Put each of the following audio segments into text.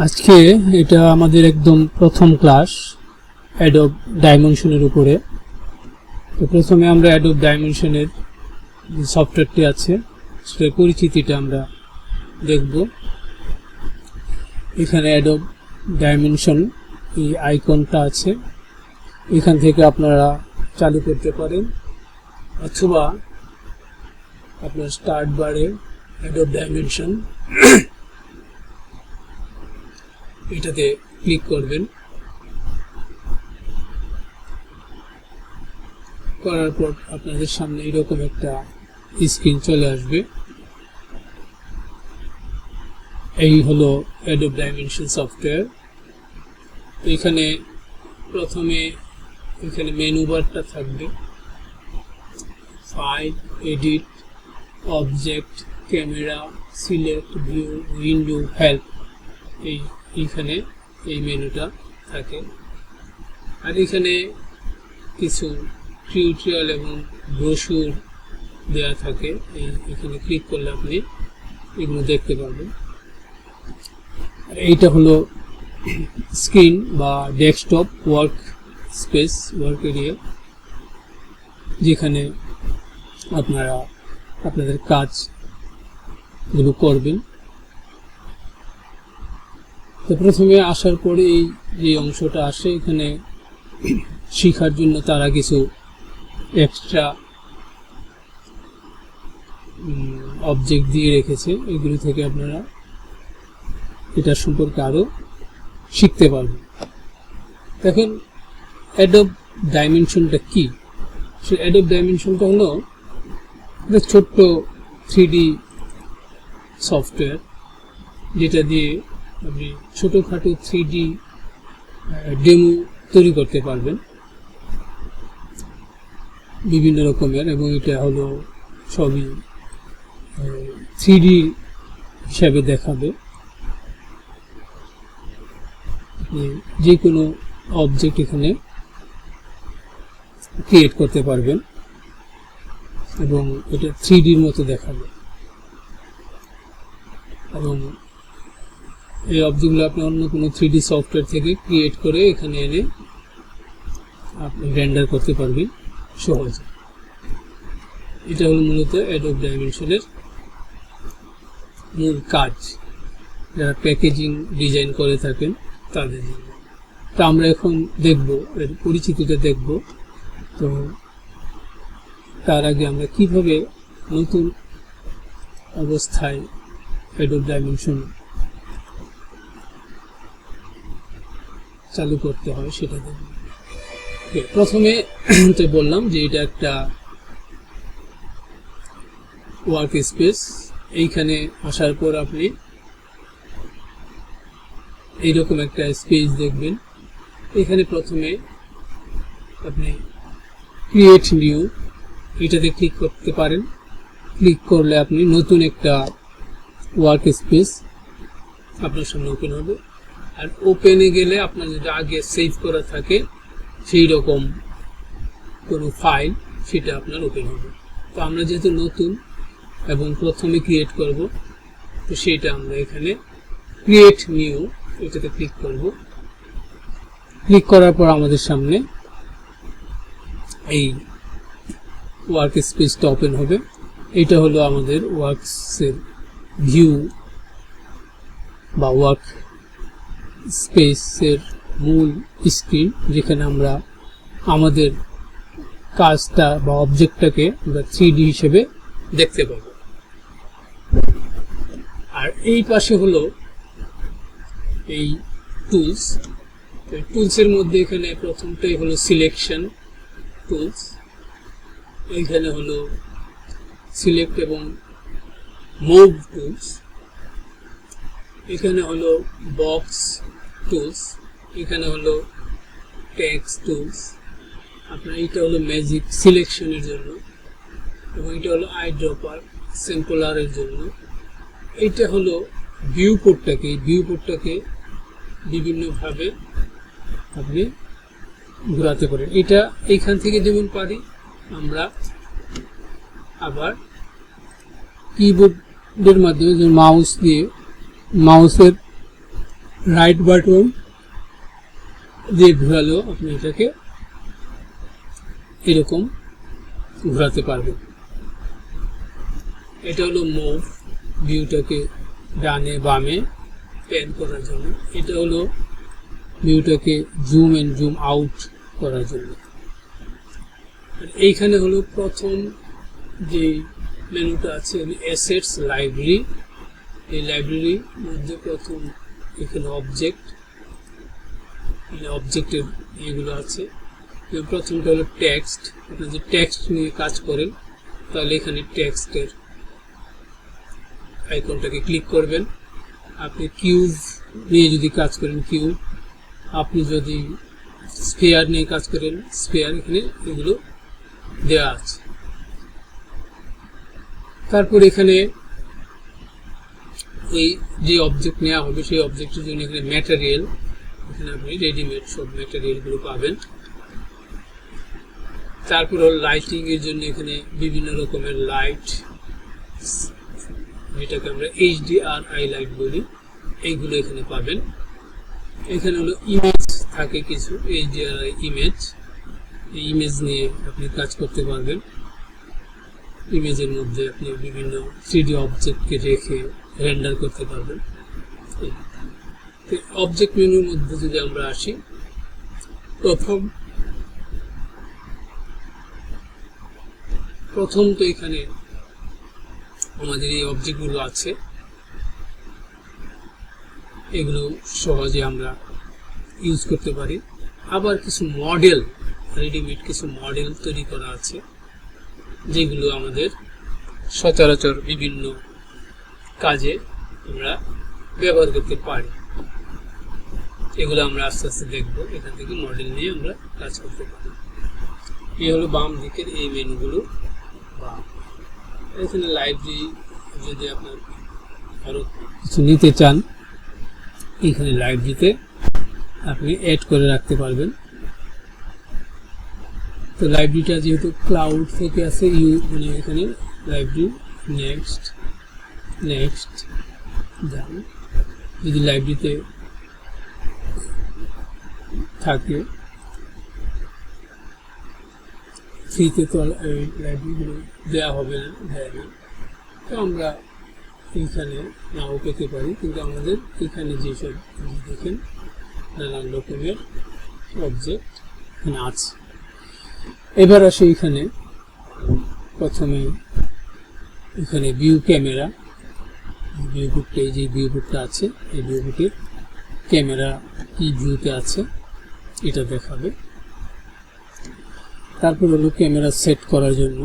আজকে এটা আমাদের একদম প্রথম ক্লাস অ্যাডোব ডাইমেনশনের উপরে। তো প্রথমে আমরা অ্যাডোব ডাইমেনশনের যে সফটওয়্যারটি আছে সেটার পরিচিতিটা আমরা দেখব। এখানে অ্যাডোব ডাইমেনশন এই আইকনটা আছে, এখান থেকে আপনারা চালু করতে পারেন, অথবা আপনার স্টার্ট বারে অ্যাডোব ডাইমেনশন এটাতে ক্লিক করবেন। করার পর আপনাদের সামনে এরকম একটা স্ক্রিন চলে আসবে। এই হলো অ্যাডোব ডাইমেনশন সফটওয়্যার। এখানে প্রথমে এখানে মেনু বারটা থাকবে, file, edit, object, camera, select, view, window, help, এইখানে এই মেনুটা থাকে। আর এখানে কিছু টিউটোরিয়াল এবং ব্রোশিউর দেয়া থাকে। এখানে ক্লিক করলে আপনি এগুলো দেখতে পারবেন। আর এইটা হলো স্ক্রিন বা desktop work space, work area, যেখানে আপনারা আপনাদের কাজগুলো করবেন। তো প্রথমে আসার পরে এই যে অংশটা আসে, এখানে শেখার জন্য তারা কিছু এক্সট্রা অবজেক্ট দিয়ে রেখেছে, এগুলো থেকে আপনারা এটা সম্পর্কে আরো শিখতে পারবেন। দেখেন অ্যাডোব ডাইমেনশনটা কি। অ্যাডোব ডাইমেনশনটা হলো একটা ছোট্ট 3D সফটওয়্যার, যেটা দিয়ে আপনি ছোটোখাটো 3D ডেমো তৈরি করতে পারবেন বিভিন্ন রকমের, এবং এটা হলো সবই 3D হিসাবে দেখাবে। যে কোনো অবজেক্ট এখানে ক্রিয়েট করতে পারবেন এবং এটা 3Dর মতো দেখাবে, এবং এই অবজেক্টগুলো আপনি অন্য কোনো 3D সফটওয়্যার থেকে ক্রিয়েট করে এখানে এনে আপনি রেন্ডার করতে পারবেন সহজে। এটা হলো মূলত অ্যাডোব ডাইমেনশনের মূল কাজ, যারা প্যাকেজিং ডিজাইন করে থাকেন তাদের জন্য। তা আমরা এখন দেখব, এর পরিচিতিটা দেখব। তো তার আগে আমরা কিভাবে নতুন অবস্থায় অ্যাডোব ডাইমেনশন চালু করতে হয় সেটা দেখব। প্রথমে তো বললাম যে এটা একটা ওয়ার্ক স্পেস। এইখানে আসার পর আপনি এইরকম একটা স্পেস দেখবেন। এখানে প্রথমে আপনি ক্রিয়েট নিউ এটাতে ক্লিক করতে পারেন। ক্লিক করলে আপনি নতুন একটা ওয়ার্ক স্পেস আপনার সামনে ওপেন হবে। আর ওপেনে গেলে আপনার যেটা আগে সেভ করা থাকে সেই রকম কোনো ফাইল, সেটা আপনার ওপেন হবে। তো আমরা যেহেতু নতুন এবং প্রথমে ক্রিয়েট করব, তো সেটা আমরা এখানে ক্রিয়েট নিউ এটাতে ক্লিক করব। ক্লিক করার পর আমাদের সামনে এই ওয়ার্ক স্পেসটা ওপেন হবে। এটা হলো আমাদের ওয়ার্কসের ভিউ বা ওয়ার্ক স্পেসের মূল স্ক্রিন, যেখানে আমরা আমাদের কাজটা বা অবজেক্টটাকে আমরা 3D হিসেবে দেখতে পাব। আর এই পাশে হলো এই টুলস। টুলসের মধ্যে এখানে প্রথমটাই হলো সিলেকশন টুলস। এইখানে হলো সিলেক্ট এবং মুভ টুলস। এখানে হলো বক্স টুলস। এখানে হলো টেক্সট টুলস। আপনার এটা হলো ম্যাজিক সিলেকশনের জন্য, এবং এটা হলো আই ড্রপার স্যাম্পলারের জন্য। এইটা হলো ভিউ পোর্টটাকে বিভিন্নভাবে আপনি ঘোরাতে পারেন। এটা এইখান থেকে যেমন পারি আমরা আবার কিবোর্ডের মাধ্যমে, মাউস দিয়ে মাউসের রাইট বাটন দিয়ে ঘোরালেও আপনি এটাকে এরকম ঘোরাতে পারবেন। এটা হলো মুভ, ভিউটাকে ডানে বামে প্যান করার জন্য। এটা হলো ভিউটাকে জুম এন্ড জুম আউট করার জন্য। এইখানে হলো প্রথম যে মেনুটা আছে অ্যাসেটস লাইব্রেরি। এই লাইব্রেরির মধ্যে প্রথম এখানে অবজেক্টের এগুলো আছে। প্রথমটা হলো টেক্সট। আপনি যে টেক্সট নিয়ে কাজ করেন তাহলে এখানে টেক্সটের আইকনটাকে ক্লিক করবেন। আপনি কিউব নিয়ে যদি কাজ করেন কিউব, আপনি যদি স্ফিয়ার নিয়ে কাজ করেন স্ফিয়ার, এখানে এগুলো দেওয়া আছে। তারপর এখানে ওই যে অবজেক্ট নেওয়া হবে সেই অবজেক্টের জন্য এখানে ম্যাটেরিয়াল, এখানে আপনি রেডিমেড সব ম্যাটেরিয়ালগুলো পাবেন। তারপর লাইটিং এর জন্য এখানে বিভিন্ন রকমের লাইট, যেটাকে আমরা HDRI লাইট বলি, এইগুলো এখানে পাবেন। এখানে হলো ইমেজ থাকে কিছু, HDRI ইমেজ, এই ইমেজ নিয়ে আপনি কাজ করতে পারবেন। ইমেজের মধ্যে আপনি বিভিন্ন 3D অবজেক্টকে রেখে রেন্ডার করতে পারবেন। অবজেক্ট মেনুর মধ্যে যদি আমরা আসি, প্রথম তো এখানে আমাদের এই অবজেক্টগুলো আছে, এগুলো সহজে আমরা ইউজ করতে পারি। আবার কিছু মডেল, রেডিমেড কিছু মডেল তৈরি করা আছে যেগুলো আমাদের সচরাচর বিভিন্ন কাজে আমরা ব্যবহার করতে পারি। এগুলো আমরা আস্তে আস্তে দেখব। এখান থেকে মডেল নিয়ে আমরা কাজ করতে পারি। এই হলো বাম দিকের এই মেনুগুলো। এখানে লাইব্রেরি যদি আপনার আরো কিছু নিতে চান, এখানে লাইব্রেরিতে আপনি অ্যাড করে রাখতে পারবেন। তো লাইব্রেরিটা যেহেতু ক্লাউড থেকে আছে, মানে এখানে লাইব্রেরি নেক্সট যান। যদি লাইব্রেরিতে থাকে ফ্রিতে তো এই লাইব্রেরিগুলো দেওয়া হবে না, দেয় না। তো আমরা এইখানে নাও পেতে পারি, কিন্তু আমাদের এখানে যেসব দেখেন নানান রকমের অবজেক্ট এখানে আছে। এবার আসে এখানে প্রথমে এখানে ভিউ ক্যামেরা, ভিউ বুকটা, এই যে ভিউ বুকটা আছে, এই ভিউ বুকের ক্যামেরা কি ভিউতে আছে এটা দেখাবে। তারপর হলো ক্যামেরা সেট করার জন্য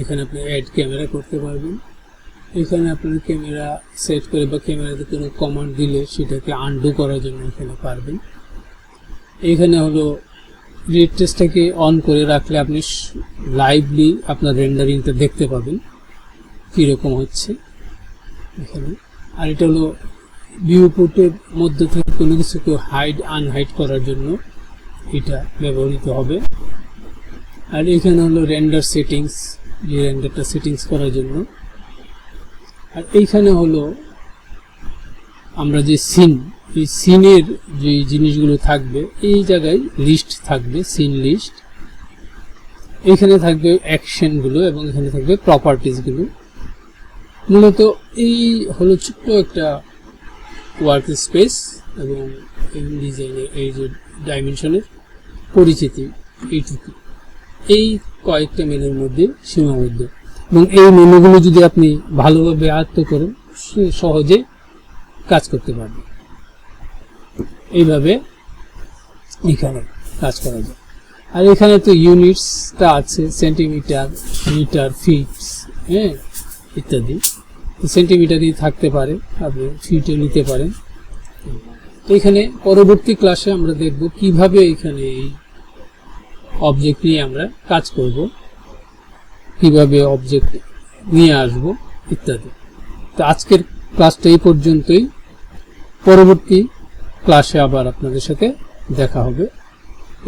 এখানে আপনি অ্যাড ক্যামেরা করতে পারবেন। এখানে আপনার ক্যামেরা সেট করে বা ক্যামেরাতে কোনো কমান্ড দিলে সেটাকে আনডু করার জন্য এখানে পারবেন। এখানে হলো রেড টেস্টটাকে অন করে রাখলে আপনি লাইভলি আপনার রেন্ডারিংটা দেখতে পাবেন কীরকম হচ্ছে এখানে। আর এটা হলো ভিউ পোর্টের মধ্যে থেকে কোনো কিছুকে হাইড আনহাইড করার জন্য এটা ব্যবহৃত হবে। আর এখানে হলো রেন্ডার সেটিংস, যে রেন্ডারটা সেটিংস করার জন্য। আর এইখানে হলো আমরা যে সিন, এই সিনের যে জিনিসগুলো থাকবে এই জায়গায় লিস্ট থাকবে, সিন লিস্ট। এখানে থাকবে অ্যাকশনগুলো এবং এখানে থাকবে প্রপার্টিসগুলো। মূলত এই হলো ছোট্ট একটা ওয়ার্ক স্পেস এবং এই ডিজাইনের এই যে ডাইমেনশনের পরিচিতি এইটুকু, এই কয়েকটা মেনুর মধ্যে সীমাবদ্ধ। এবং এই মেনুগুলো যদি আপনি ভালোভাবে আয়ত্ত করেন সহজে কাজ করতে পারবেন। এইভাবে এখানে কাজ করা যায়। আর এখানে তো ইউনিটসটা আছে, সেন্টিমিটার, মিটার, ফিটস, হ্যাঁ ইত্যাদি। সেন্টিমিটারই থাকতে পারে, আপনি ফিটে নিতে পারেন। এখানে পরবর্তী ক্লাসে আমরা দেখব কিভাবে এখানে এই অবজেক্ট নিয়ে আমরা কাজ করব, কিভাবে অবজেক্ট নিয়ে আসব ইত্যাদি। তো আজকের ক্লাসটা এই পর্যন্তই। পরবর্তী ক্লাসে আবার আপনাদের সাথে দেখা হবে।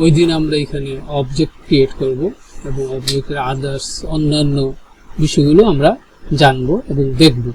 ওই দিন আমরা এখানে অবজেক্ট ক্রিয়েট করব এবং অবজেক্টের আদার্স অন্যান্য বিষয়গুলো আমরা জানবো এবং দেখব।